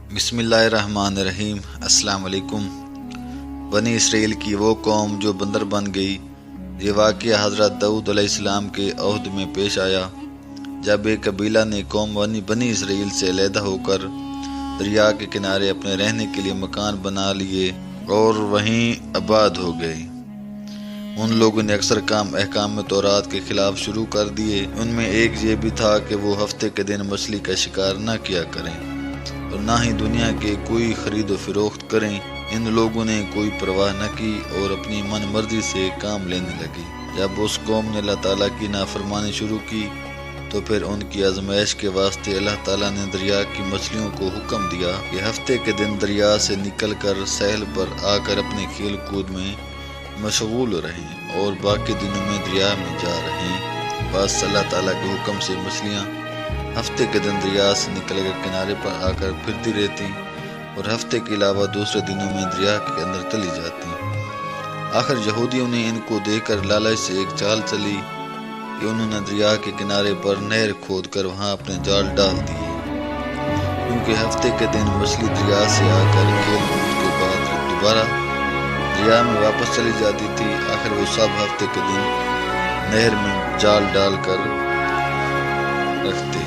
بسم اللہ الرحمن الرحیم۔ السلام علیکم۔ بنی اسرائیل کی وہ قوم جو بندر بن گئی، یہ واقعہ حضرت داؤد علیہ السلام کے عہد میں پیش آیا، جب ایک قبیلہ نے قوم بنی اسرائیل سے علیحدہ ہو کر دریا کے کنارے اپنے رہنے کے لیے مکان بنا لیے اور وہیں آباد ہو گئے۔ ان لوگوں نے اکثر کام احکام تورات کے خلاف شروع کر دیے۔ ان میں ایک یہ بھی تھا کہ وہ ہفتے کے دن مچھلی کا شکار نہ کیا کریں اور نہ ہی دنیا کے کوئی خرید و فروخت کریں۔ ان لوگوں نے کوئی پرواہ نہ کی اور اپنی من مرضی سے کام لینے لگے۔ جب اس قوم نے اللہ تعالیٰ کی نافرمانی شروع کی تو پھر ان کی آزمائش کے واسطے اللہ تعالیٰ نے دریا کی مچھلیوں کو حکم دیا کہ ہفتے کے دن دریا سے نکل کر ساحل پر آ کر اپنے کھیل کود میں مشغول رہیں اور باقی دنوں میں دریا میں جا رہیں۔ بس اللہ تعالیٰ کے حکم سے مچھلیاں ہفتے کے دن دریا سے نکل کر کنارے پر آ کر پھرتی رہتی اور ہفتے کے علاوہ دوسرے دنوں میں دریا کے اندر چلی جاتی۔ آخر یہودیوں نے ان کو دیکھ کر لالچ سے ایک چال چلی کہ انہوں نے دریا کے کنارے پر نہر کھود کر وہاں اپنے جال ڈال دیے، کیونکہ ہفتے کے دن مچھلی دریا سے آ کر کھیل کود کے بعد دوبارہ دریا میں واپس چلی جاتی تھی۔ آخر وہ سب ہفتے کے دن نہر میں جال ڈال کر رکھتے۔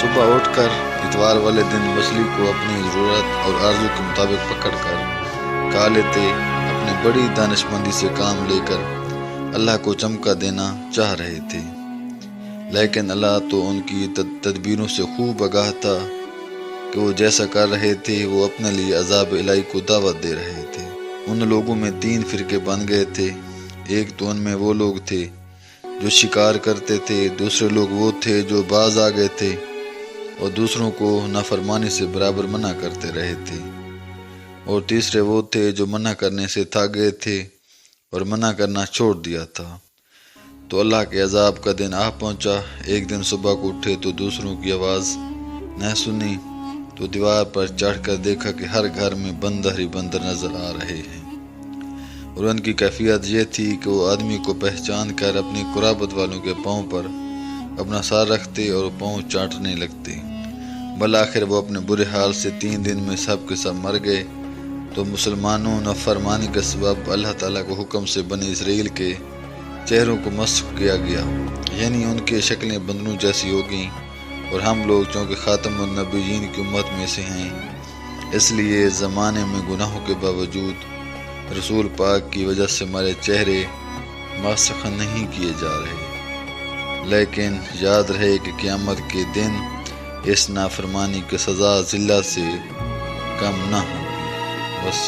صبح اٹھ کر اتوار والے دن مچھلی کو اپنی ضرورت اور آرزو کے مطابق پکڑ کر کھا لیتے۔ اپنے بڑی دانشمندی سے کام لے کر اللہ کو چمکا دینا چاہ رہے تھے، لیکن اللہ تو ان کی تدبیروں سے خوب آگاہ تھا کہ وہ جیسا کر رہے تھے وہ اپنے لیے عذاب الہی کو دعوت دے رہے تھے۔ ان لوگوں میں 3 فرقے بن گئے تھے۔ ایک تو ان میں وہ لوگ تھے جو شکار کرتے تھے، دوسرے لوگ وہ تھے جو باز آ گئے تھے اور دوسروں کو نافرمانی سے برابر منع کرتے رہے تھے، اور تیسرے وہ تھے جو منع کرنے سے تھک گئے تھے اور منع کرنا چھوڑ دیا تھا۔ تو اللہ کے عذاب کا دن آ پہنچا۔ ایک دن صبح کو اٹھے تو دوسروں کی آواز نہ سنی تو دیوار پر چڑھ کر دیکھا کہ ہر گھر میں بندر ہی بندر نظر آ رہے ہیں، اور ان کی کیفیت یہ تھی کہ وہ آدمی کو پہچان کر اپنی قرابت والوں کے پاؤں پر اپنا سر رکھتے اور پاؤں چاٹنے لگتے۔ بالآخر وہ اپنے برے حال سے 3 دن میں سب کے سب مر گئے۔ تو مسلمانوں نافرمانی کا سبب اللہ تعالیٰ کو حکم سے بنی اسرائیل کے چہروں کو مسخ کیا گیا، یعنی ان کی شکلیں بندروں جیسی ہو گئیں، اور ہم لوگ چونکہ خاتم النبیین کی امت میں سے ہیں، اس لیے زمانے میں گناہوں کے باوجود رسول پاک کی وجہ سے ہمارے چہرے مسخ نہیں کیے جا رہے۔ لیکن یاد رہے کہ قیامت کے دن اس نافرمانی کی سزا ذلت سے کم نہ ہوگی۔ بس